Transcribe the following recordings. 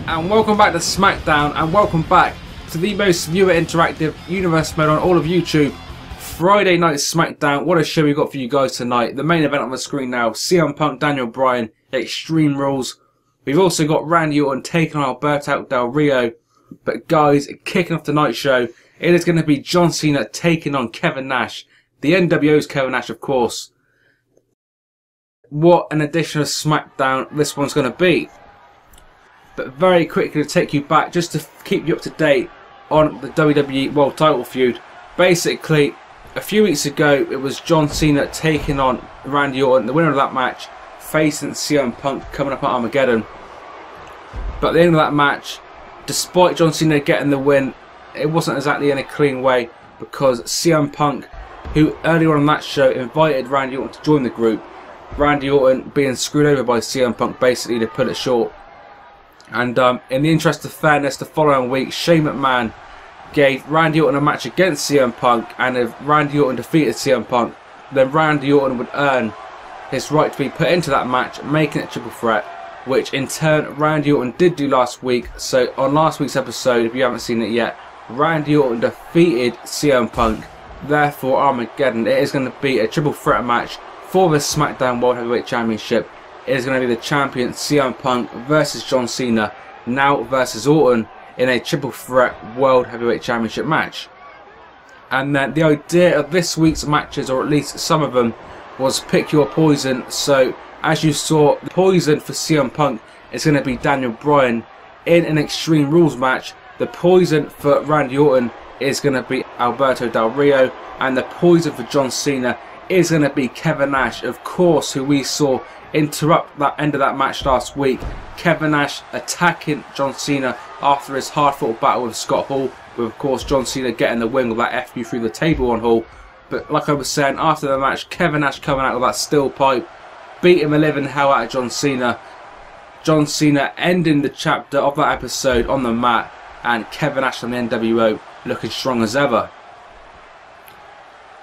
And welcome back to Smackdown, and welcome back to the most viewer interactive universe mode on all of YouTube. Friday night Smackdown. What a show we got for you guys tonight. The main event on the screen now: CM Punk, Daniel Bryan, Extreme Rules. We've also got Randy Orton taking on Alberto Del Rio. But guys, kicking off tonight's show, it is going to be John Cena taking on Kevin Nash. The NWO's Kevin Nash, of course. What an edition of Smackdown this one's going to be. But very quickly to take you back, just to keep you up to date on the WWE World Title feud. Basically, a few weeks ago, it was John Cena taking on Randy Orton, the winner of that match, facing CM Punk coming up at Armageddon. But at the end of that match, despite John Cena getting the win, it wasn't exactly in a clean way, because CM Punk, who earlier on that show invited Randy Orton to join the group, Randy Orton being screwed over by CM Punk, basically, to put it short. And in the interest of fairness, the following week, Shane McMahon gave Randy Orton a match against CM Punk, and if Randy Orton defeated CM Punk, then Randy Orton would earn his right to be put into that match, making it a triple threat, which in turn Randy Orton did do last week. So on last week's episode, if you haven't seen it yet, Randy Orton defeated CM Punk. Therefore, Armageddon, it is going to be a triple threat match for the SmackDown World Heavyweight Championship. It is going to be the champion CM Punk versus John Cena, now versus Orton, in a triple threat World Heavyweight Championship match. And then the idea of this week's matches, or at least some of them, was pick your poison. So as you saw, the poison for CM Punk is going to be Daniel Bryan in an Extreme Rules match. The poison for Randy Orton is going to be Alberto Del Rio, and the poison for John Cena is going to be Kevin Nash, of course, who we saw interrupt that end of that match last week. Kevin Nash attacking John Cena after his hard-fought battle with Scott Hall, with of course John Cena getting the win with that F you through the table on Hall. But like I was saying, after the match, Kevin Nash coming out with that steel pipe, beating the living hell out of John Cena. John Cena ending the chapter of that episode on the mat, and Kevin Nash and the NWO looking strong as ever.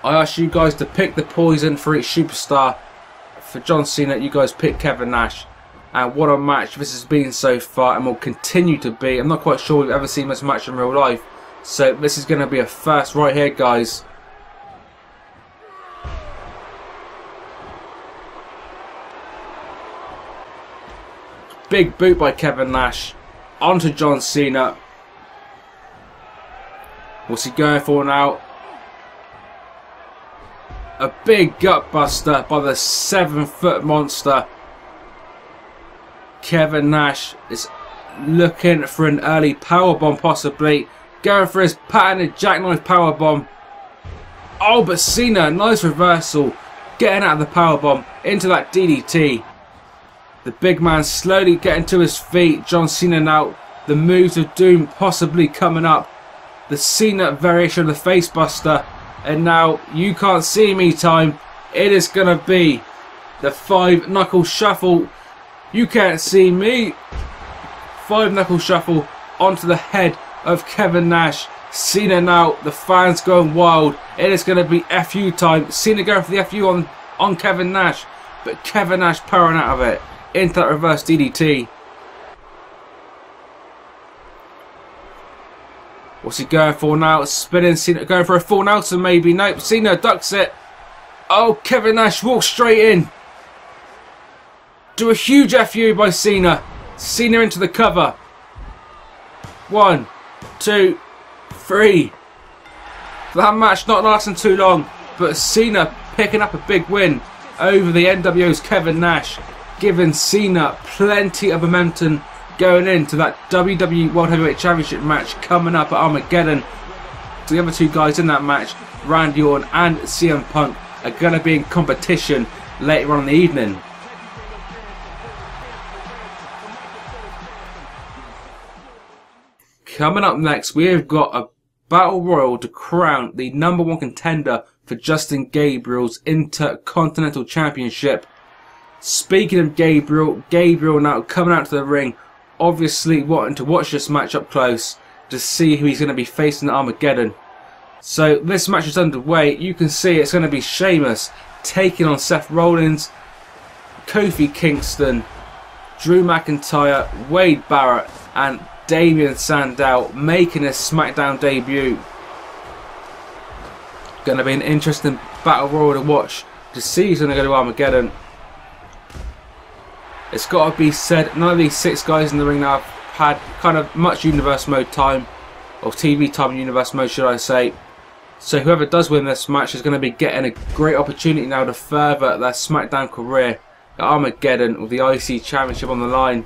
I asked you guys to pick the poison for each superstar. For John Cena, you guys pick Kevin Nash. And what a match this has been so far, and will continue to be. I'm not quite sure we've ever seen this match in real life. So this is going to be a first right here, guys. Big boot by Kevin Nash onto John Cena. What's he going for now? A big gut buster by the 7-foot monster. Kevin Nash is looking for an early powerbomb, possibly. Going for his patented jackknife powerbomb. Oh, but Cena, nice reversal. Getting out of the powerbomb into that DDT. The big man slowly getting to his feet. John Cena now. The moves of doom possibly coming up. The Cena variation of the face buster. And now, you can't see me time. It is going to be the 5-knuckle shuffle. You can't see me. 5-knuckle shuffle onto the head of Kevin Nash. Cena now, the fans going wild. It is going to be FU time. Cena going for the FU on Kevin Nash. But Kevin Nash powering out of it into that reverse DDT. What's he going for now? Spinning Cena, going for a full Nelson maybe. Nope, Cena ducks it. Oh, Kevin Nash walks straight in. Do a huge FU by Cena. Cena into the cover. 1, 2, 3. That match not lasting too long, but Cena picking up a big win over the NWO's Kevin Nash, giving Cena plenty of momentum going into that WWE World Heavyweight Championship match coming up at Armageddon. The other two guys in that match, Randy Orton and CM Punk, are going to be in competition later on in the evening. Coming up next, we have got a Battle Royal to crown the #1 contender for Justin Gabriel's Intercontinental Championship. Speaking of Gabriel now coming out to the ring, obviously wanting to watch this match up close to see who he's going to be facing at Armageddon. So this match is underway. You can see it's going to be Sheamus taking on Seth Rollins, Kofi Kingston, Drew McIntyre, Wade Barrett and Damian Sandow making a SmackDown debut. Going to be an interesting battle royal to watch to see who's going to go to Armageddon. It's got to be said, none of these 6 guys in the ring now have had kind of much universe mode time, or TV time in universe mode should I say. So whoever does win this match is going to be getting a great opportunity now to further their SmackDown career at Armageddon with the IC Championship on the line.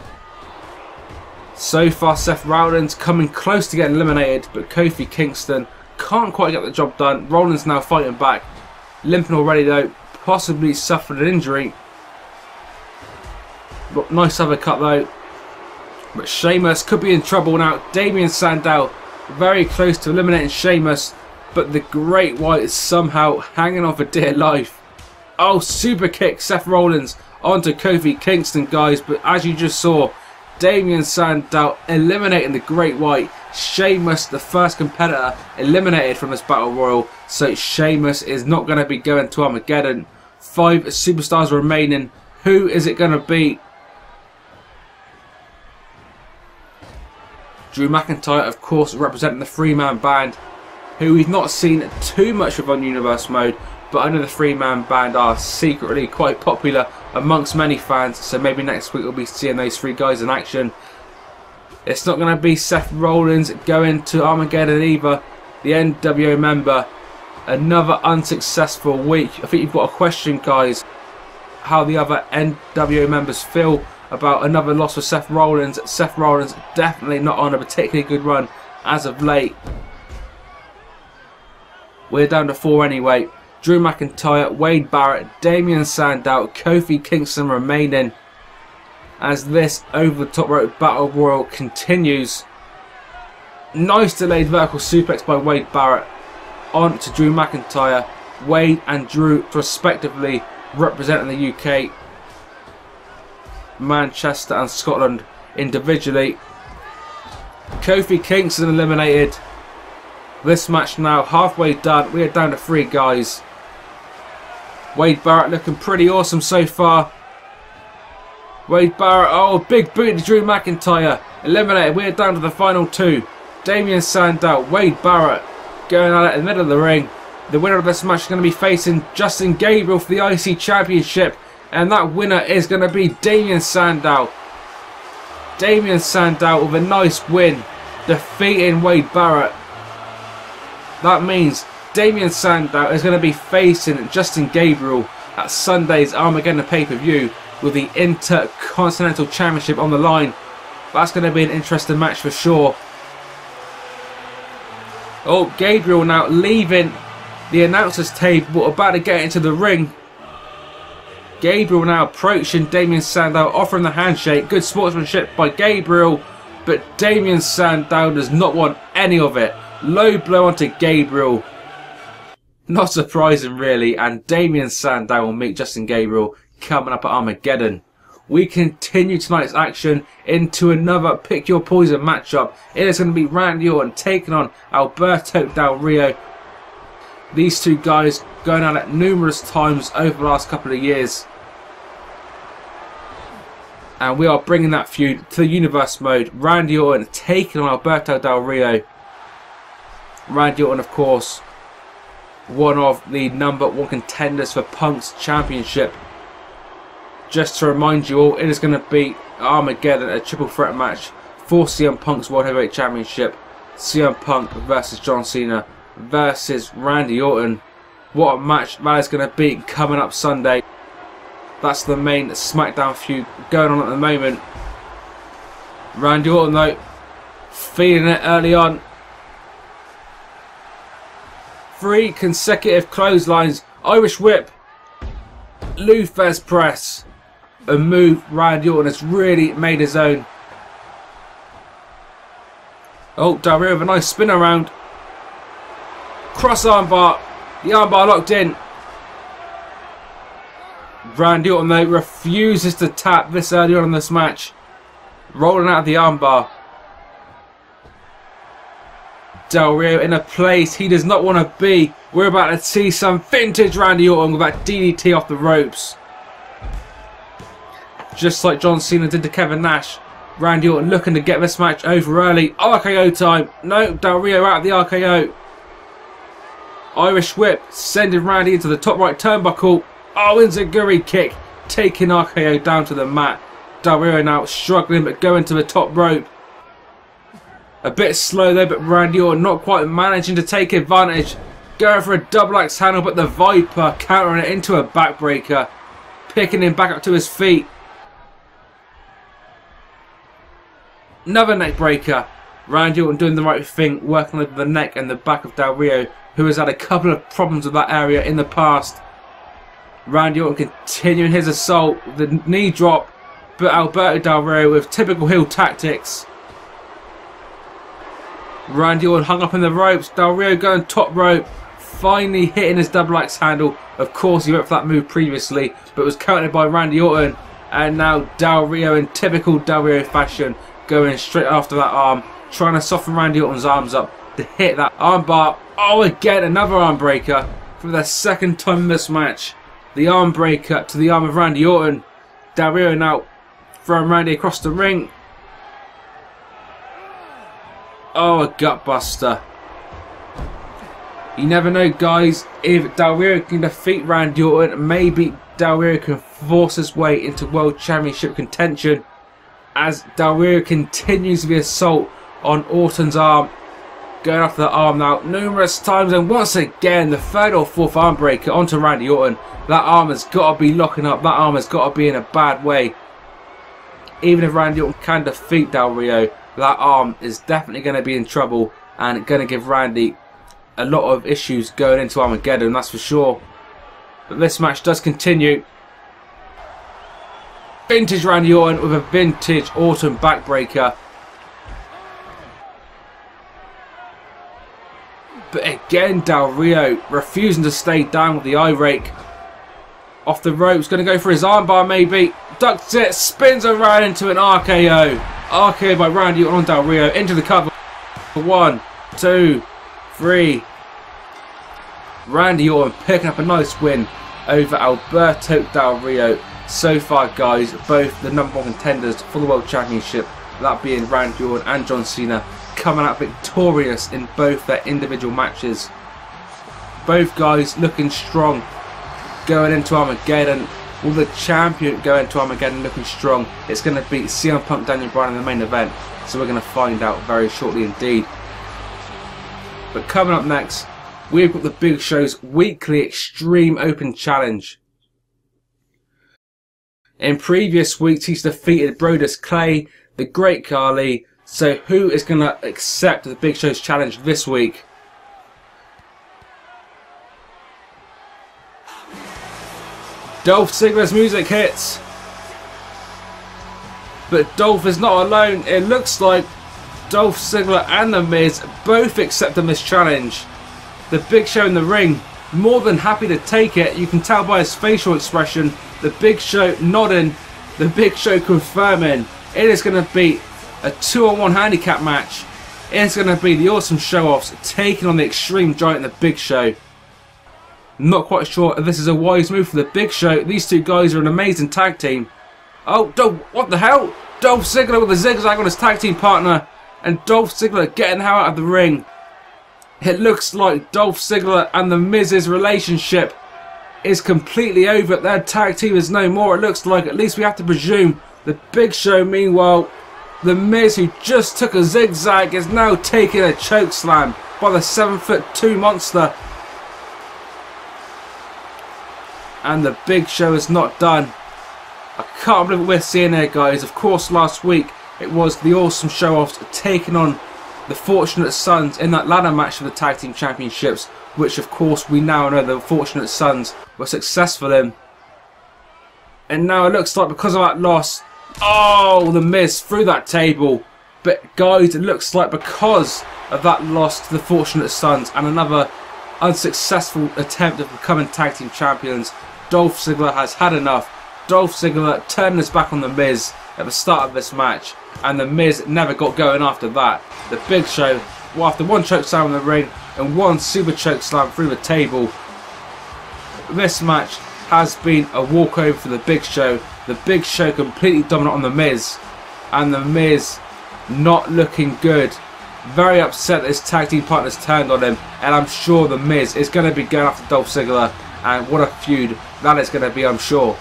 So far Seth Rollins coming close to getting eliminated, but Kofi Kingston can't quite get the job done. Rollins now fighting back, limping already though, possibly suffered an injury. But nice uppercut though. But Sheamus could be in trouble now. Damian Sandow very close to eliminating Sheamus, but the Great White is somehow hanging on for dear life. Oh, super kick Seth Rollins onto Kofi Kingston, guys, but as you just saw, Damian Sandow eliminating the Great White. Sheamus, the first competitor, eliminated from this battle royal, so Sheamus is not going to be going to Armageddon. 5 superstars remaining. Who is it going to be? Drew McIntyre, of course, representing the 3-man band, who we've not seen too much of on Universe Mode, but I know the 3-man band are secretly quite popular amongst many fans, so maybe next week we'll be seeing those 3 guys in action. It's not going to be Seth Rollins going to Armageddon either, the NWO member. Another unsuccessful week. I think you've got a question, guys, how the other NWO members feel about another loss for Seth Rollins. Seth Rollins definitely not on a particularly good run as of late. We're down to 4 anyway. Drew McIntyre, Wade Barrett, Damian Sandow, Kofi Kingston remaining as this over the top rope battle royal continues. Nice delayed vertical suplex by Wade Barrett on to Drew McIntyre. Wade and Drew respectively representing the UK, Manchester and Scotland individually. Kofi Kingston eliminated. This match now halfway done. We are down to 3 guys. Wade Barrett looking pretty awesome so far. Wade Barrett, oh, big boot to Drew McIntyre. Eliminated. We are down to the final 2. Damian Sandow, Wade Barrett going at it in the middle of the ring. The winner of this match is going to be facing Justin Gabriel for the IC Championship. And that winner is going to be Damian Sandow. Damian Sandow with a nice win, defeating Wade Barrett. That means Damian Sandow is going to be facing Justin Gabriel at Sunday's Armageddon pay-per-view with the Intercontinental Championship on the line. That's going to be an interesting match for sure. Oh, Gabriel now leaving the announcers table, about to get into the ring. Gabriel now approaching Damian Sandow, offering the handshake. Good sportsmanship by Gabriel, but Damian Sandow does not want any of it. Low blow onto Gabriel. Not surprising really, and Damian Sandow will meet Justin Gabriel coming up at Armageddon. We continue tonight's action into another Pick Your Poison matchup. It is going to be Randy Orton taking on Alberto Del Rio. These 2 guys going at it numerous times over the last couple of years. And we are bringing that feud to the Universe Mode. Randy Orton taking on Alberto Del Rio. Randy Orton, of course, one of the #1 contenders for Punk's Championship. Just to remind you all, it is going to be Armageddon, a triple threat match for CM Punk's World Heavyweight Championship. CM Punk versus John Cena versus Randy Orton. What a match that is going to be coming up Sunday. That's the main SmackDown feud going on at the moment. Randy Orton though, feeling it early on. 3 consecutive clotheslines, Irish whip, Luthez press. A move Randy Orton has really made his own. Oh, Del Rio with a nice spin around. Cross armbar. The armbar locked in. Randy Orton though refuses to tap this early on in this match. Rolling out of the armbar. Del Rio in a place he does not want to be. We're about to see some vintage Randy Orton with that DDT off the ropes. just like John Cena did to Kevin Nash. Randy Orton looking to get this match over early. RKO time. No, Del Rio out of the RKO. Irish whip, sending Randy into the top right turnbuckle. Oh, enziguri kick, taking RKO down to the mat. Del Rio now struggling but going to the top rope. A bit slow there, but Randy Orton not quite managing to take advantage. Going for a double axe handle, but the Viper countering it into a backbreaker. Picking him back up to his feet. Another neck breaker. Randy Orton doing the right thing, working over the neck and the back of Del Rio, who has had a couple of problems with that area in the past. Randy Orton continuing his assault, the knee drop, but Alberto Del Rio with typical heel tactics. Randy Orton hung up in the ropes, Del Rio going top rope, finally hitting his double axe handle. Of course he went for that move previously, but was countered by Randy Orton. And now Del Rio in typical Del Rio fashion, going straight after that arm, trying to soften Randy Orton's arms up to hit that armbar. Oh, again, another arm breaker for the second time in this match. The arm breaker to the arm of Randy Orton. Del Rio now throwing Randy across the ring. Oh, a gut buster. You never know, guys. If Del Rio can defeat Randy Orton, maybe Del Rio can force his way into World Championship contention, as Del Rio continues the assault on Orton's arm. Going after the arm now numerous times, and once again the third or fourth arm breaker onto Randy Orton. That arm has got to be locking up. That arm has got to be in a bad way. Even if Randy Orton can defeat Del Rio, that arm is definitely going to be in trouble and going to give Randy a lot of issues going into Armageddon, that's for sure. But this match does continue. Vintage Randy Orton with a vintage Orton backbreaker. But again, Del Rio refusing to stay down with the eye rake. Off the ropes, going to go for his armbar maybe. Ducks it, spins around into an RKO. RKO by Randy Orton on Del Rio, into the cover. 1, 2, 3. Randy Orton picking up a nice win over Alberto Del Rio. So far, guys, both the #1 contenders for the World Championship, that being Randy Orton and John Cena, coming out victorious in both their individual matches. Both guys looking strong going into Armageddon. Will the champion go into Armageddon looking strong? It's going to be CM Punk, Daniel Bryan in the main event, so we're going to find out very shortly indeed. But coming up next, we've got the Big Show's weekly Extreme Open Challenge. In previous weeks, he's defeated Brodus Clay, the Great Khali. So who is going to accept the Big Show's challenge this week? Dolph Ziggler's music hits. But Dolph is not alone. It looks like Dolph Ziggler and The Miz both accepting this challenge. The Big Show in the ring, more than happy to take it. You can tell by his facial expression. The Big Show nodding. The Big Show confirming. It is going to be a 2-on-1 handicap match. It's going to be the Awesome Show-Offs taking on the Extreme Giant, the Big Show. Not quite sure if this is a wise move for the Big Show. These two guys are an amazing tag team. Oh, what the hell? Dolph Ziggler with a zigzag on his tag team partner. And Dolph Ziggler getting the hell out of the ring. It looks like Dolph Ziggler and The Miz's relationship is completely over. Their tag team is no more, it looks like. At least we have to presume. The Big Show, meanwhile, The Miz, who just took a zigzag, is now taking a choke slam by the 7'2" monster. And the Big Show is not done. I can't believe what we're seeing here, guys. Of course, last week it was the Awesome Show-Offs taking on the Fortunate Sons in that ladder match for the Tag Team Championships, which of course we now know the Fortunate Sons were successful in. And now it looks like because of that loss, oh, The Miz through that table. But guys, it looks like because of that loss to the Fortunate Sons and another unsuccessful attempt of becoming Tag Team Champions, Dolph Ziggler has had enough. Dolph Ziggler turned his back on The Miz at the start of this match, and The Miz never got going after that. The Big Show, well, after one choke slam in the ring and one super choke slam through the table, this match has been a walkover for the Big Show. The Big Show completely dominant on The Miz. And The Miz not looking good. Very upset that his tag team partners turned on him. And I'm sure The Miz is going to be going after Dolph Ziggler. And what a feud that is going to be, I'm sure.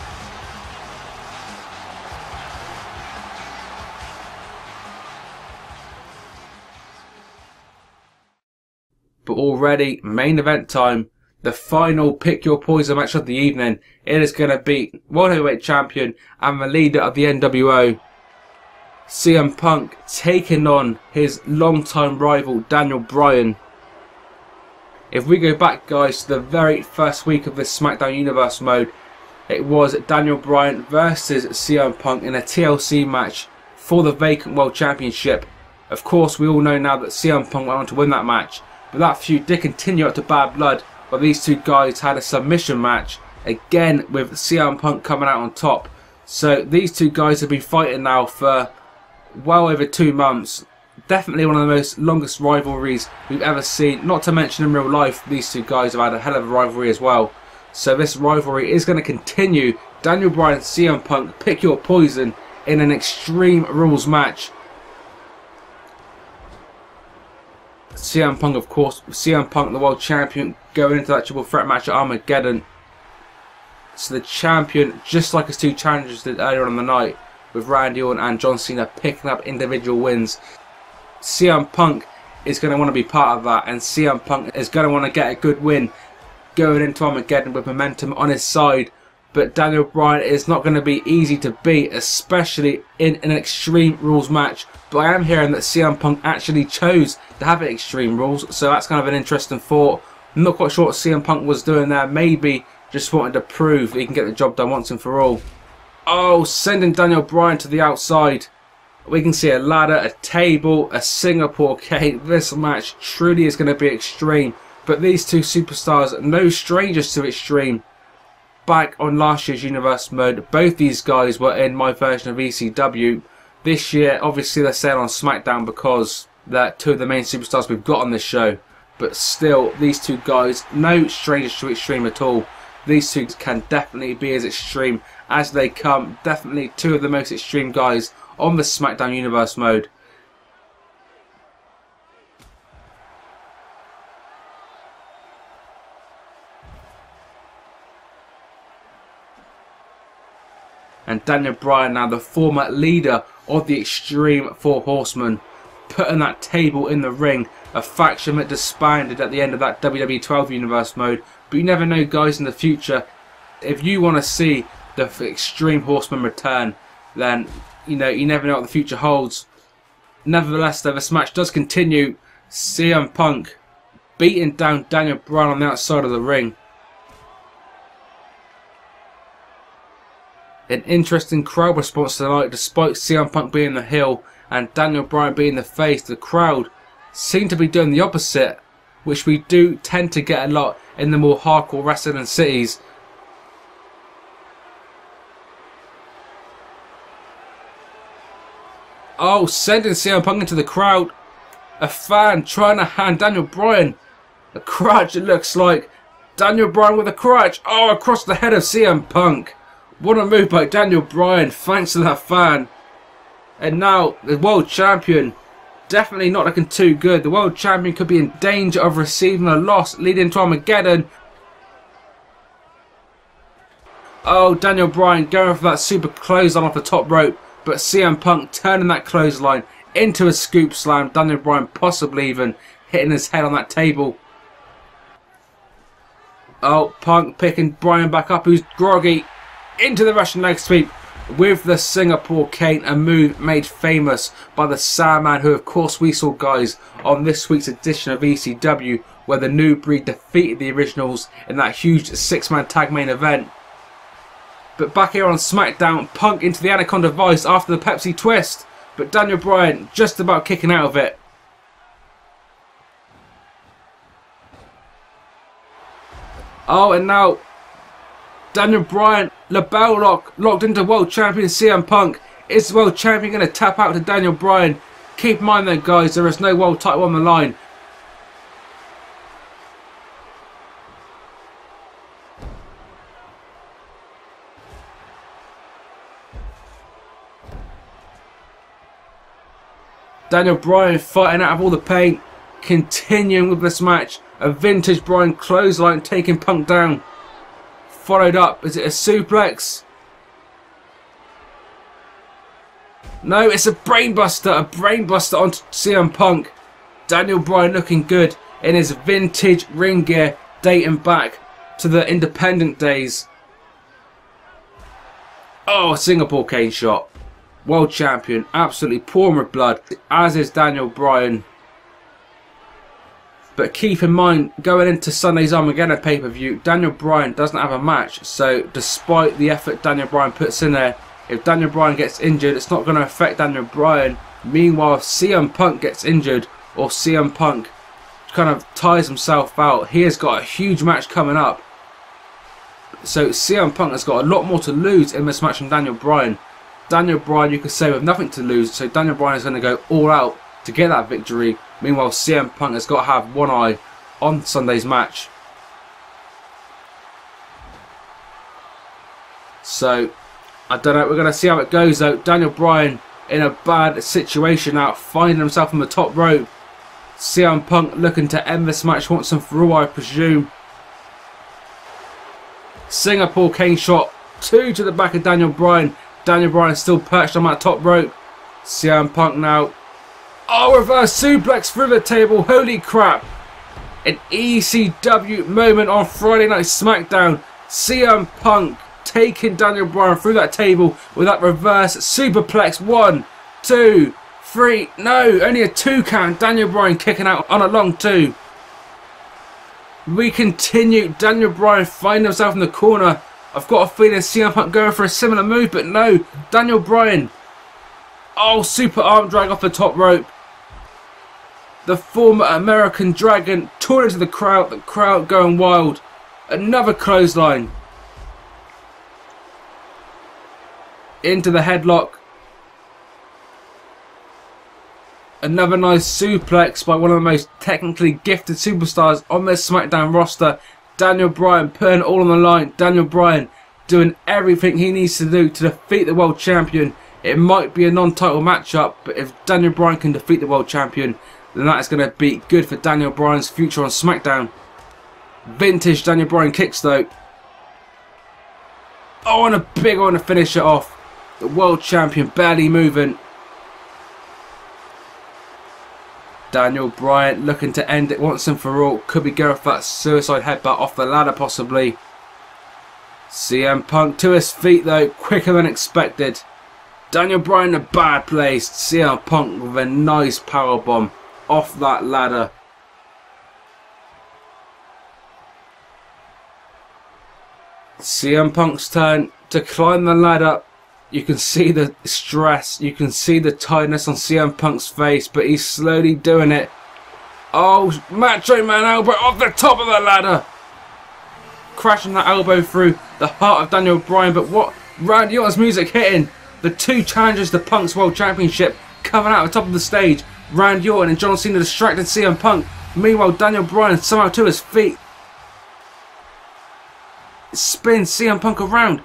But already, main event time. The final pick your poison match of the evening. It is going to be World Heavyweight Champion and the leader of the NWO, CM Punk, taking on his longtime rival Daniel Bryan. If we go back, guys, to the very first week of this SmackDown Universe mode, it was Daniel Bryan versus CM Punk in a TLC match for the vacant World Championship. Of course, we all know now that CM Punk went on to win that match, but that feud did continue up to Bad Blood, where these two guys had a submission match, again with CM Punk coming out on top. So these two guys have been fighting now for well over 2 months. Definitely one of the most longest rivalries we've ever seen. Not to mention in real life, these two guys have had a hell of a rivalry as well. So this rivalry is going to continue. Daniel Bryan, CM Punk, pick your poison in an Extreme Rules match. CM Punk, of course, CM Punk, the world champion, going into that triple threat match at Armageddon. So the champion, just like his two challengers did earlier on in the night, with Randy Orton and John Cena picking up individual wins. CM Punk is going to want to be part of that, and CM Punk is going to want to get a good win going into Armageddon with momentum on his side. But Daniel Bryan is not going to be easy to beat, especially in an Extreme Rules match. But I am hearing that CM Punk actually chose to have it Extreme Rules, so that's kind of an interesting thought. I'm not quite sure what CM Punk was doing there. Maybe just wanted to prove he can get the job done once and for all. Oh, sending Daniel Bryan to the outside. We can see a ladder, a table, a Singapore cane. This match truly is going to be extreme. But these two superstars, no strangers to extreme. Back on last year's Universe mode, both these guys were in my version of ECW. This year, obviously, they're staying on Smackdown because they're two of the main superstars we've got on this show. But still, these two guys, no strangers to extreme at all. These two can definitely be as extreme as they come. Definitely two of the most extreme guys on the SmackDown Universe mode. And Daniel Bryan, now the former leader of the Extreme Four Horsemen, putting that table in the ring. A faction that disbanded at the end of that WWE 12 Universe mode. But you never know, guys, in the future, if you want to see the Extreme Horsemen return, then, you know, you never know what the future holds. Nevertheless, though, this match does continue. CM Punk beating down Daniel Bryan on the outside of the ring. An interesting crowd response tonight, despite CM Punk being the heel and Daniel Bryan being the face. The crowd seem to be doing the opposite, which we do tend to get a lot in the more hardcore wrestling cities. Oh, sending CM Punk into the crowd. A fan trying to hand Daniel Bryan a crutch, it looks like. Daniel Bryan with a crutch. Oh, across the head of CM Punk. What a move by Daniel Bryan, thanks to that fan. And now, the world champion, definitely not looking too good. The world champion could be in danger of receiving a loss leading to Armageddon. Oh, Daniel Bryan going for that super clothesline off the top rope. But CM Punk turning that clothesline into a scoop slam. Daniel Bryan possibly even hitting his head on that table. Oh, Punk picking Bryan back up, who's groggy. Into the Russian leg sweep with the Singapore cane, a move made famous by the Sandman, who of course we saw, guys, on this week's edition of ECW, where the New Breed defeated the Originals in that huge 6-man tag main event. But back here on SmackDown, Punk into the Anaconda Vice after the Pepsi twist, but Daniel Bryan just about kicking out of it. Oh, and now Daniel Bryan, LeBell lock, locked into world champion CM Punk. Is the world champion going to tap out to Daniel Bryan? Keep in mind though, guys, there is no world title on the line. Daniel Bryan fighting out of all the pain. Continuing with this match. A vintage Bryan clothesline taking Punk down. Followed up. Is it a suplex? No, it's a brainbuster. A brainbuster onto CM Punk. Daniel Bryan looking good in his vintage ring gear dating back to the independent days. Oh, Singapore cane shot. World champion. Absolutely pouring with blood. As is Daniel Bryan. But keep in mind, going into Sunday's Armageddon pay-per-view, Daniel Bryan doesn't have a match. So despite the effort Daniel Bryan puts in there, if Daniel Bryan gets injured, it's not going to affect Daniel Bryan. Meanwhile, if CM Punk gets injured, or CM Punk kind of tires himself out, he has got a huge match coming up. So CM Punk has got a lot more to lose in this match than Daniel Bryan. Daniel Bryan, you could say, with nothing to lose, so Daniel Bryan is going to go all out to get that victory. Meanwhile, CM Punk has got to have one eye on Sunday's match. So, I don't know, we're going to see how it goes though. Daniel Bryan in a bad situation now, finding himself on the top rope. CM Punk looking to end this match once and for all, I presume. Singapore cane shot, 2 to the back of Daniel Bryan. Daniel Bryan still perched on that top rope. CM Punk now. Oh, reverse suplex through the table. Holy crap. An ECW moment on Friday Night Smackdown. CM Punk taking Daniel Bryan through that table with that reverse superplex. 1, 2, 3. No, only a 2 count. Daniel Bryan kicking out on a long 2. We continue. Daniel Bryan finding himself in the corner. I've got a feeling CM Punk going for a similar move, but no. Daniel Bryan. Oh, super arm drag off the top rope. The former American Dragon torn into the crowd going wild. Another clothesline. Into the headlock. Another nice suplex by one of the most technically gifted superstars on this SmackDown roster. Daniel Bryan putting it all on the line. Daniel Bryan doing everything he needs to do to defeat the world champion. It might be a non-title matchup, but if Daniel Bryan can defeat the world champion, then that is going to be good for Daniel Bryan's future on SmackDown. Vintage Daniel Bryan kicks though. Oh, and a big one to finish it off. The world champion barely moving. Daniel Bryan looking to end it once and for all. Could be going for that suicide headbutt off the ladder possibly. CM Punk to his feet though, quicker than expected. Daniel Bryan in a bad place. CM Punk with a nice powerbomb off that ladder. CM Punk's turn to climb the ladder. You can see the stress, you can see the tiredness on CM Punk's face, but he's slowly doing it. Oh, Macho Man elbow off the top of the ladder. Crashing that elbow through the heart of Daniel Bryan, but what? Randy Orton's music hitting. The 2 challengers to Punk's World Championship coming out at the top of the stage. Randy Orton and John Cena distracted CM Punk. Meanwhile, Daniel Bryan somehow to his feet. Spins CM Punk around.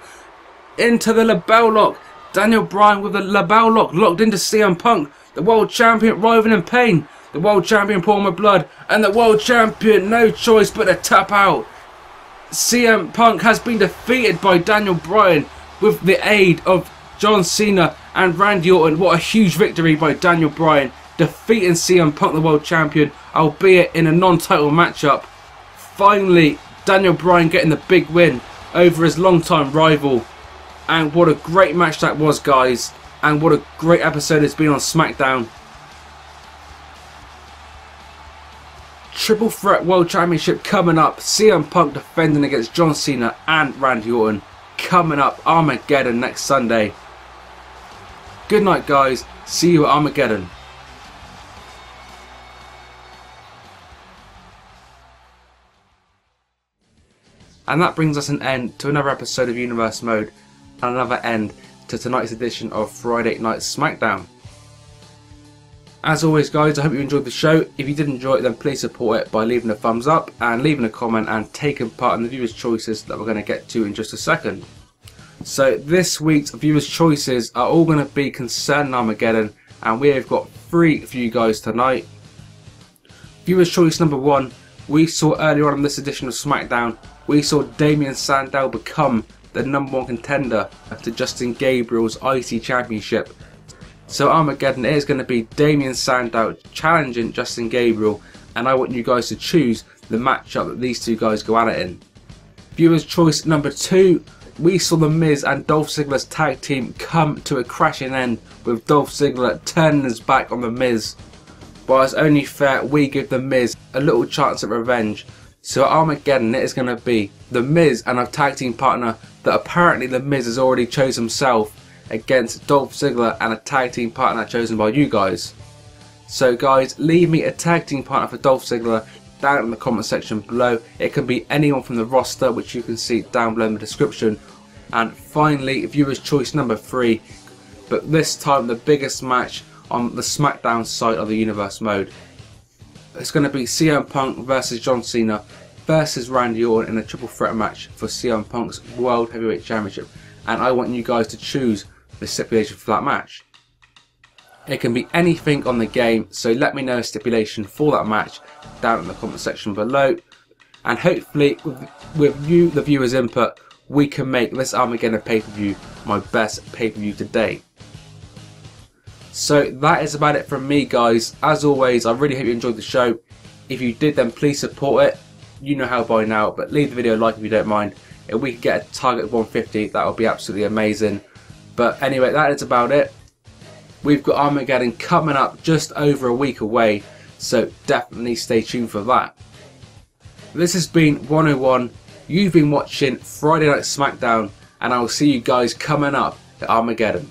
Into the label lock. Daniel Bryan with the label lock locked into CM Punk. The world champion writhing in pain. The world champion pouring with blood. And the world champion no choice but to tap out. CM Punk has been defeated by Daniel Bryan with the aid of John Cena and Randy Orton. What a huge victory by Daniel Bryan. Defeating CM Punk, the world champion, albeit in a non-title matchup. Finally, Daniel Bryan getting the big win over his long-time rival. And what a great match that was, guys. And what a great episode it's been on SmackDown. Triple Threat World Championship coming up. CM Punk defending against John Cena and Randy Orton. Coming up, Armageddon next Sunday. Good night, guys. See you at Armageddon. And that brings us an end to another episode of Universe Mode. And another end to tonight's edition of Friday Night Smackdown. As always, guys, I hope you enjoyed the show. If you did enjoy it, then please support it by leaving a thumbs up and leaving a comment and taking part in the viewers' choices that we're going to get to in just a second. So this week's viewers' choices are all going to be concerning Armageddon, and we have got 3 for you guys tonight. Viewer's choice number 1, we saw earlier on in this edition of Smackdown, we saw Damian Sandow become the #1 contender to Justin Gabriel's IC Championship. So Armageddon is going to be Damian Sandow challenging Justin Gabriel, and I want you guys to choose the matchup that these two guys go at it in. Viewer's choice number 2, we saw The Miz and Dolph Ziggler's tag team come to a crashing end with Dolph Ziggler turning his back on The Miz. But it's only fair we give The Miz a little chance at revenge. So at Armageddon it is going to be The Miz and a tag team partner that apparently The Miz has already chosen himself against Dolph Ziggler and a tag team partner chosen by you guys. So guys, leave me a tag team partner for Dolph Ziggler down in the comment section below. It can be anyone from the roster, which you can see down below in the description. And finally, viewer's choice number 3, but this time the biggest match on the Smackdown side of the universe mode. It's going to be CM Punk versus John Cena versus Randy Orton in a triple threat match for CM Punk's World Heavyweight Championship, and I want you guys to choose the stipulation for that match. It can be anything on the game, so let me know a stipulation for that match down in the comment section below, and hopefully with you, the viewers' input, we can make this Armageddon pay-per-view my best pay-per-view to date. So that is about it from me, guys. As always, I really hope you enjoyed the show. If you did, then please support it. You know how by now, but leave the video a like if you don't mind. If we can get a target of 150, that would be absolutely amazing. But anyway, that is about it. We've got Armageddon coming up just over a week away, so definitely stay tuned for that. This has been 101. You've been watching Friday Night Smackdown, and I will see you guys coming up at Armageddon.